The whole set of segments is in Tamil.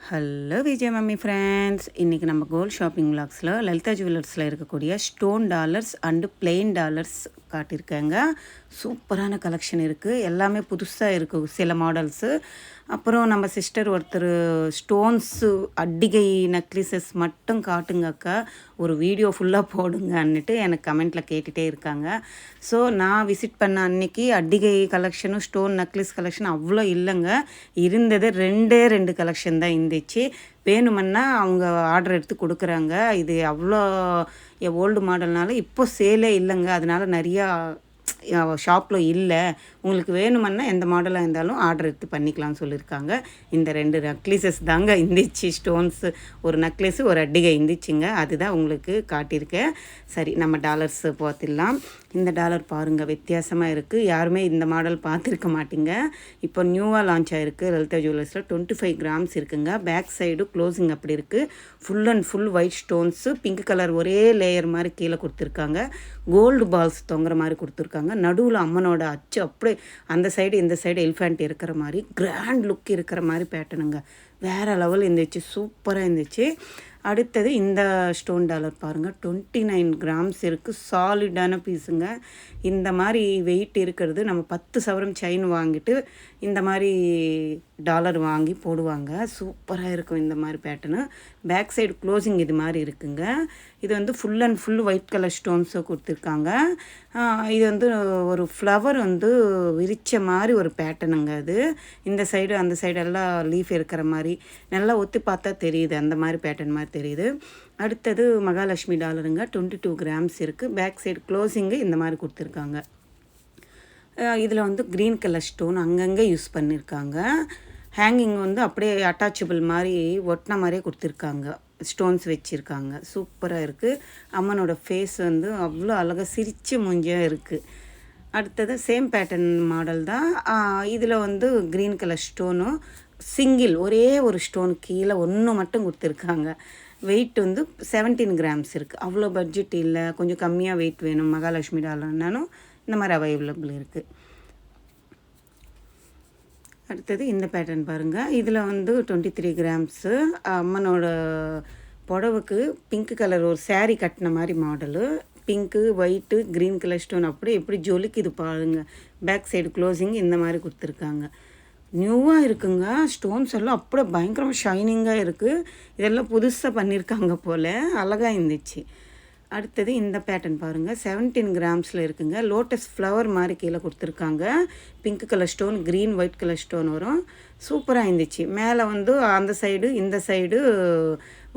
ஹலோ விஜய் மம்மி ஃப்ரெண்ட்ஸ், இன்றைக்கி நம்ம கோல்ட் ஷாப்பிங் விலாக்ஸில் லலிதா ஜுவல்லர்ஸில் இருக்கக்கூடிய stone dollars and plain dollars காட்டியிருக்காங்க. சூப்பரான கலெக்ஷன் இருக்குது, எல்லாமே புதுசாக இருக்குது சில மாடல்ஸு. அப்புறம் நம்ம சிஸ்டர் ஒருத்தர் ஸ்டோன்ஸு அட்டிகை நெக்லஸஸ் மட்டும் காட்டுங்க அக்கா, ஒரு வீடியோ ஃபுல்லாக போடுங்கன்னுட்டு எனக்கு கமெண்ட்டில் கேட்டுகிட்டே இருக்காங்க. ஸோ நான் விசிட் பண்ண அன்றைக்கி அட்டிகை கலெக்ஷனும் ஸ்டோன் நெக்லஸ் கலெக்ஷன் அவ்வளோ இல்லைங்க. இருந்தது ரெண்டு கலெக்ஷன் தான் இருந்துச்சு. வேணுமன்னா அவங்க ஆர்டர் எடுத்து கொடுக்குறாங்க. இது அவ்வளோ ஓல்டு மாடல்னால இப்போ சேலே இல்லைங்க, அதனால நிறையா ஷாப்பில் இல்லை. உங்களுக்கு வேணுமன்னா எந்த மாடலாக இருந்தாலும் ஆர்டர் எடுத்து பண்ணிக்கலாம்னு சொல்லியிருக்காங்க. இந்த 2 நெக்லஸஸ் தாங்க இருந்துச்சு, ஸ்டோன்ஸு ஒரு நெக்லஸு ஒரு அட்டிகை இருந்துச்சுங்க, அதுதான் உங்களுக்கு காட்டியிருக்கேன். சரி, நம்ம டாலர்ஸு பார்த்துடலாம். இந்த டாலர் பாருங்கள், வித்தியாசமாக இருக்குது, யாருமே இந்த மாடல் பார்த்துருக்க மாட்டீங்க. இப்போ நியூவாக லான்ச் ஆகிருக்கு லலிதா ஜுவல்லர்ஸில். 25 கிராம்ஸ் இருக்குங்க. பேக் சைடு க்ளோசிங் அப்படி இருக்குது. Full and full white stones, pink colour ஒரே லேயர் மாதிரி கீழே கொடுத்துருக்காங்க. கோல்டு பால்ஸ் தொங்குற மாதிரி கொடுத்துருக்காங்க. நடுவில் அம்மனோட அச்சு அப்படியே அந்த சைடு இந்த சைடு எலிஃபண்ட் இருக்கிற மாதிரி கிராண்ட் லுக் இருக்கிற மாதிரி பேட்டர்னுங்க. வேறு லெவல் இருந்துச்சு, சூப்பராக இருந்துச்சு. அடுத்தது இந்த ஸ்டோன் டாலர் பாருங்கள், 29 கிராம்ஸ் இருக்குது. சாலிடான பீஸுங்க. இந்த மாதிரி வெயிட் இருக்கிறது நம்ம 10 சவரம் செயின் வாங்கிட்டு இந்த மாதிரி டாலர் வாங்கி போடுவாங்க. சூப்பராக இருக்கும் இந்த மாதிரி பேட்டர்னு. பேக் சைடு க்ளோசிங் இது மாதிரி இருக்குங்க. இது வந்து full and full white colour ஸ்டோன்ஸை கொடுத்துருக்காங்க. இது வந்து ஒரு ஃப்ளவர் வந்து விரித்த மாதிரி ஒரு பேட்டர்னுங்க. அது இந்த சைடு அந்த சைடெல்லாம் லீஃப் இருக்கிற மாதிரி நல்லா ஒத்து பார்த்தா தெரியுது, அந்த மாதிரி பேட்டர்ன் மாதிரி தெரியுது. அடுத்தது மகாலட்சுமி டாலருங்க, 22 கிராம்ஸ் இருக்குது. பேக் சைடு க்ளோசிங்கு இந்த மாதிரி கொடுத்துருக்காங்க. இதில் வந்து க்ரீன் கலர் ஸ்டோன் அங்கங்கே யூஸ் பண்ணியிருக்காங்க. ஹேங்கிங் வந்து அப்படியே அட்டாச்சபிள் மாதிரி ஒட்டின மாதிரியே கொடுத்துருக்காங்க, ஸ்டோன்ஸ் வச்சுருக்காங்க. சூப்பராக இருக்குது. அம்மனோட ஃபேஸ் வந்து அவ்வளோ அழகாக சிரித்த மூஞ்சியாக இருக்குது. அடுத்தது சேம் பேட்டர்ன் மாடல் தான். இதில் வந்து க்ரீன் கலர் ஸ்டோனும் சிங்கிள் ஒரே ஒரு ஸ்டோன் கீழே ஒன்று மட்டும் கொடுத்துருக்காங்க. வெயிட் வந்து 17 கிராம்ஸ் இருக்குது. அவ்வளோ பட்ஜெட் இல்லை, கொஞ்சம் கம்மியாக வெயிட் வேணும் மகாலட்சுமி டாலர்னாலும் இந்த மாதிரி அவைலபிள் இருக்குது. அடுத்தது இந்த பேட்டர்ன் பாருங்கள். இதில் வந்து 23 கிராம்ஸு. அம்மனோட புடவுக்கு பிங்க் கலர் ஒரு சேரீ கட்டின மாதிரி model. Pink white green colour stone அப்படியே எப்படி ஜொலிக்குது பாருங்கள். பேக் சைடு க்ளோசிங் இந்த மாதிரி கொடுத்துருக்காங்க. நியூவாக இருக்குங்க. ஸ்டோன்ஸ் எல்லாம் அப்படியே பயங்கரமாக ஷைனிங்காக இருக்குது. இதெல்லாம் புதுசாக பண்ணியிருக்காங்க போல், அழகாக இருந்துச்சு. அடுத்தது இந்த பேட்டர்ன் பாருங்கள், 17 கிராம்ஸில் இருக்குங்க. லோட்டஸ் ஃப்ளவர் மாதிரி கீழே கொடுத்துருக்காங்க. Pink colour stone, green white colour stone வரும். சூப்பராக இருந்துச்சு. மேலே வந்து அந்த சைடு இந்த side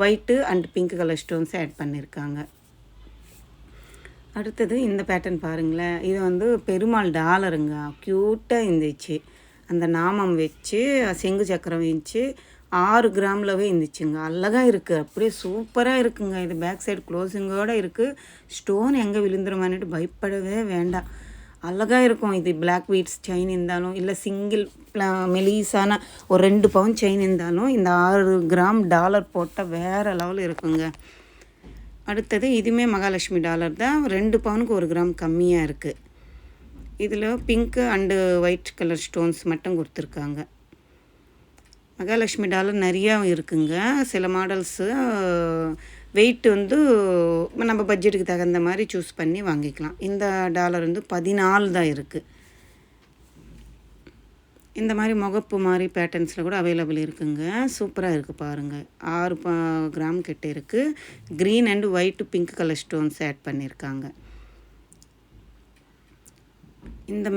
white and pink colour stones add பண்ணியிருக்காங்க. அடுத்தது இந்த பேட்டர்ன் பாருங்களேன். இது வந்து பெருமாள் டாலருங்க, க்யூட்டாக இருந்துச்சு. அந்த நாமம் வச்சு செங்கு சக்கரம் வச்சு 6 கிராம்லவே இருந்துச்சுங்க. அழகாக இருக்குது, அப்படியே சூப்பராக இருக்குங்க. இது பேக் சைடு க்ளோசிங்கோடு இருக்குது. ஸ்டோன் எங்கே விழுந்துருமான்னுட்டு பயப்படவே வேண்டாம், அழகாக இருக்கும். இது பிளாக் பீட்ஸ் செயின் இருந்தாலும் இல்லை சிங்கிள் மெலீஸான ஒரு 2 பவுன் செயின் இருந்தாலும் இந்த 6 கிராம் டாலர் போட்டால் வேறு லெவல் இருக்குங்க. அடுத்தது இதுவுமே மகாலட்சுமி டாலர் தான். 2 பவுனுக்கு 1 கிராம் கம்மியாக இருக்குது. இதில் pink and white colour stones மட்டும் கொடுத்துருக்காங்க. மகாலட்சுமி டாலர் நிறையா இருக்குங்க. சில மாடல்ஸு வெயிட் வந்து நம்ம பட்ஜெட்டுக்கு தகுந்த மாதிரி சூஸ் பண்ணி வாங்கிக்கலாம். இந்த டாலர் வந்து 14 தான் இருக்குது. இந்த மாதிரி முகப்பு மாதிரி பேட்டர்ன்ஸில் கூட அவைலபிள் இருக்குங்க. சூப்பராக இருக்குது பாருங்கள். 6 கிராம் கிட்டே இருக்குது. Green and white pink colour stones add பண்ணியிருக்காங்க. இந்த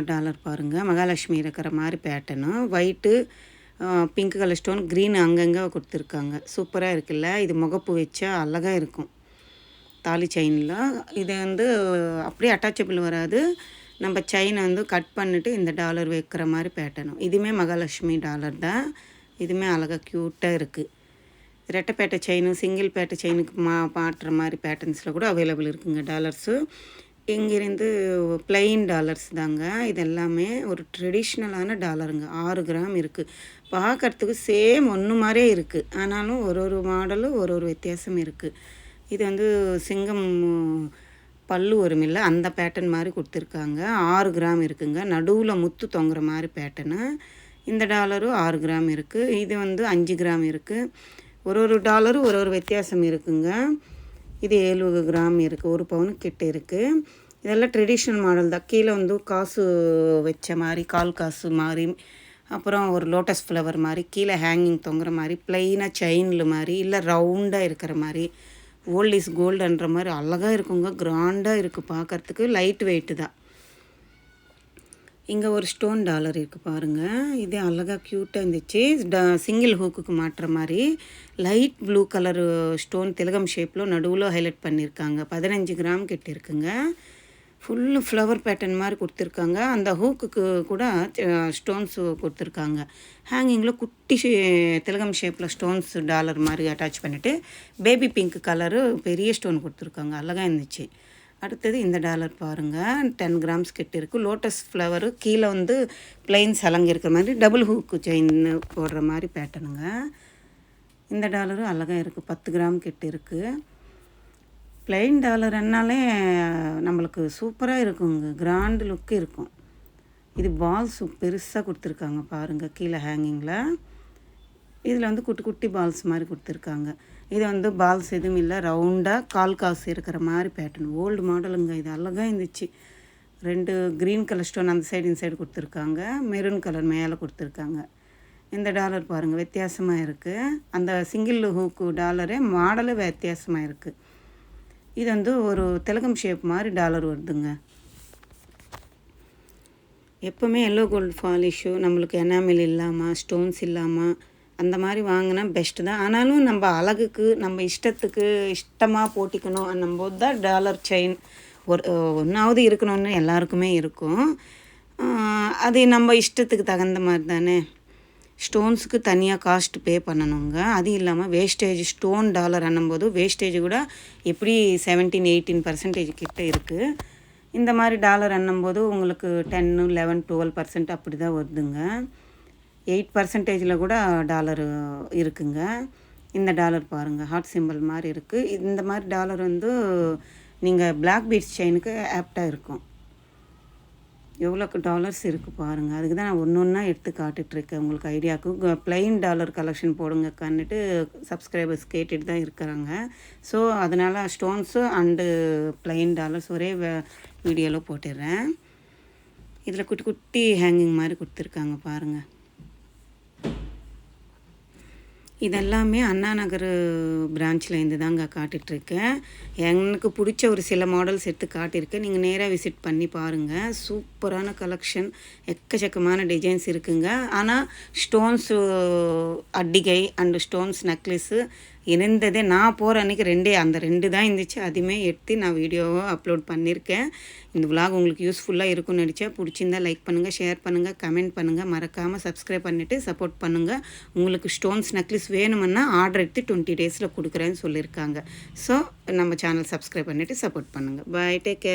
டாலர் பாருங்கள், மகாலட்சுமி இருக்கிற மாதிரி pattern, white pink colour stone, green அங்கங்கே கொடுத்துருக்காங்க. சூப்பராக இருக்குல்ல. இது முகப்பு வச்சா அழகாக இருக்கும் தாலி செயினில். இது வந்து அப்படியே அட்டாச்சபிள் வராது, நம்ம செயினை வந்து கட் பண்ணிவிட்டு இந்த டாலர் வைக்கிற மாதிரி பேட்டர்னும். இதுவுமே மகாலட்சுமி டாலர் தான். இதுவுமே அழகாக க்யூட்டாக இருக்குது. ரெட்டைப்பேட்டை செயின், சிங்கிள் பேட்டை செயினுக்கு மாட்டுற மாதிரி பேட்டர்ன்ஸில் கூட அவைலபிள் இருக்குங்க டாலர்ஸு. இங்கேருந்து பிளெயின் டாலர்ஸ் தாங்க. இது எல்லாமே ஒரு ட்ரெடிஷ்னலான டாலருங்க. 6 கிராம் இருக்குது. பார்க்குறதுக்கு சேம் ஒன்று மாதிரியே இருக்குது, ஆனாலும் ஒரு மாடலும் ஒரு வித்தியாசம் இருக்குது. இது வந்து சிங்கம் பல்லு வரும் இல்லை, அந்த பேட்டர்ன் மாதிரி கொடுத்துருக்காங்க. 6 கிராம் இருக்குங்க. நடுவில் முத்து தொங்குற மாதிரி பேட்டர்னு. இந்த டாலரும் 6 கிராம் இருக்குது. இது வந்து 5 கிராம் இருக்குது. ஒரு டாலரும் ஒரு வித்தியாசம் இருக்குங்க. இது 7 கிராம் இருக்குது. 1 பவுன் கிட்ட இருக்குது. இதெல்லாம் ட்ரெடிஷ்னல் மாடல் தான். கீழே வந்து காசு வச்ச மாதிரி, கால் காசு மாதிரி, அப்புறம் ஒரு லோட்டஸ் ஃப்ளவர் மாதிரி, கீழே ஹேங்கிங் தொங்குற மாதிரி, ப்ளைனாக செயினில் மாதிரி, இல்லை ரவுண்டாக இருக்கிற மாதிரி, ஓல்ட் இஸ் கோல்டுன்ற மாதிரி அழகாக இருக்குங்க. கிராண்டாக இருக்குது பார்க்குறதுக்கு. லைட் வெயிட்டு தான். இங்கே ஒரு ஸ்டோன் டாலர் இருக்குது பாருங்கள். இது அழகாக க்யூட்டாக இருந்துச்சு. சிங்கிள் ஹூக்குக்கு மாட்டுற மாதிரி லைட் ப்ளூ கலரு ஸ்டோன் திலகம் ஷேப்பில் நடுவில் ஹைலைட் பண்ணியிருக்காங்க. 15 கிராம் கிட்ட இருக்குங்க. ஃபுல்லு ஃப்ளவர் பேட்டர்ன் மாதிரி கொடுத்துருக்காங்க. அந்த ஹூக்குக்கு கூட ஸ்டோன்ஸு கொடுத்துருக்காங்க. ஹேங்கிங்கில் குட்டி திலகம் ஷேப்பில் ஸ்டோன்ஸ் டாலர் மாதிரி அட்டாச் பண்ணிவிட்டு பேபி பிங்க் கலரு பெரிய ஸ்டோன் கொடுத்துருக்காங்க. அழகாக இருந்துச்சு. அடுத்தது இந்த டாலர் பாருங்கள். 10 கிராம்ஸ் கிட்ட இருக்குது. லோட்டஸ் ஃப்ளவரு கீழே வந்து ப்ளைன் சலங்கு இருக்கிற மாதிரி டபுள் ஹூக்கு செயின் போடுற மாதிரி பேட்டர்னுங்க. இந்த டாலரும் அழகாக இருக்குது. 10 கிராம் கிட்ட இருக்குது. ப்ளைன் டாலர்னாலே நம்மளுக்கு சூப்பராக இருக்குங்க. கிராண்ட் லுக்கு இருக்கும். இது பால்ஸ் பெருசாக கொடுத்துருக்காங்க பாருங்கள். கீழே ஹேங்கிங்கில் இதில் வந்து குட்டி குட்டி பால்ஸ் மாதிரி கொடுத்துருக்காங்க. இது வந்து பால்ஸ் எதுவும் இல்லை, ரவுண்டாக கால் காசு இருக்கிற மாதிரி பேட்டர்ன். ஓல்டு மாடலுங்க. இது அழகாக இருந்துச்சு. 2 க்ரீன் கலர் ஸ்டோன் அந்த சைடு இந்த சைடு கொடுத்துருக்காங்க. மெரூன் கலர் மேலே கொடுத்துருக்காங்க. இந்த டாலர் பாருங்கள், வித்தியாசமாக இருக்குது. அந்த சிங்கிள் ஹூக்கு டாலரே மாடலே வித்தியாசமாக இருக்குது. இது வந்து ஒரு திலகம் ஷேப் மாதிரி டாலர் வருதுங்க. எப்போவுமே எல்லோ கோல்டு ஃபாலிஷு நம்மளுக்கு எனாமில் இல்லாமல், ஸ்டோன்ஸ் இல்லாமல் அந்த மாதிரி வாங்கினா பெஸ்ட்டு தான். ஆனாலும் நம்ம அழகுக்கு, நம்ம இஷ்டத்துக்கு இஷ்டமாக போட்டிக்கணும் அன்னும்போது தான் டாலர் செயின் ஒன்றாவது இருக்கணும்னு எல்லாருக்குமே இருக்கும். அது நம்ம இஷ்டத்துக்கு தகுந்த மாதிரி தானே. ஸ்டோன்ஸுக்கு தனியாக காஸ்ட் பே பண்ணணுங்க. அது இல்லாமல் வேஸ்டேஜ் ஸ்டோன் டாலர் அன்னும்போது வேஸ்டேஜ் கூட எப்படி 17-18% கிட்ட இருக்குது. இந்த மாதிரி டாலர் அன்னும்போது உங்களுக்கு 10, 11, 12% அப்படி தான் வருதுங்க. 8% கூட டாலரு இருக்குங்க. இந்த டாலர் பாருங்கள், ஹார்ட் சிம்பிள் மாதிரி இருக்குது. இந்த மாதிரி டாலர் வந்து நீங்கள் பிளாக் பீட்ஸ் செயினுக்கு ஆப்டாக இருக்கும். எவ்வளோக்கு டாலர்ஸ் இருக்குது பாருங்கள். அதுக்கு தான் நான் ஒன்றா எடுத்து காட்டிகிட்ருக்கேன் உங்களுக்கு ஐடியாவுக்கு. ப்ளைன் டாலர் கலெக்ஷன் போடுங்கக்கான்னுட்டு சப்ஸ்கிரைபர்ஸ் கேட்டுட்டு தான் இருக்கிறாங்க. ஸோ அதனால் ஸ்டோன்ஸு அண்டு ப்ளைன் டாலர்ஸ் ஒரே வீடியோவில் போட்டுடுறேன். இதில் குட்டி குட்டி ஹேங்கிங் மாதிரி கொடுத்துருக்காங்க பாருங்கள். இதெல்லாமே அண்ணா நகர் பிரான்ச்சில் இருந்து தாங்க காட்டிகிட்ருக்கேன். எனக்கு பிடிச்ச ஒரு சில மாடல்ஸ் எடுத்து காட்டியிருக்கேன். நீங்கள் நேராக விசிட் பண்ணி பாருங்கள். சூப்பரான கலெக்ஷன், எக்கச்சக்கமான டிசைன்ஸ் இருக்குங்க. ஆனால் ஸ்டோன்ஸு அட்டிகை அண்டு ஸ்டோன்ஸ் நெக்லஸ்ஸு இருந்ததே நான் போகிற அன்றைக்கி அந்த 2 தான் இருந்துச்சு. அதுவுமே எடுத்து நான் வீடியோவை அப்லோட் பண்ணியிருக்கேன். இந்த விலாக் உங்களுக்கு யூஸ்ஃபுல்லாக இருக்கும்னு நினச்சேன். பிடிச்சிருந்தா லைக் பண்ணுங்கள், ஷேர் பண்ணுங்கள், கமெண்ட் பண்ணுங்கள். மறக்காமல் சப்ஸ்கிரைப் பண்ணிவிட்டு சப்போர்ட் பண்ணுங்கள். உங்களுக்கு ஸ்டோன்ஸ் நெக்லஸ் வேணுமுன்னா ஆர்டர் எடுத்து 20 டேஸில் கொடுக்குறேன்னு சொல்லியிருக்காங்க. ஸோ நம்ம சேனல் சப்ஸ்கிரைப் பண்ணிவிட்டு சப்போர்ட் பண்ணுங்கள். பாய், டேக் கேர்.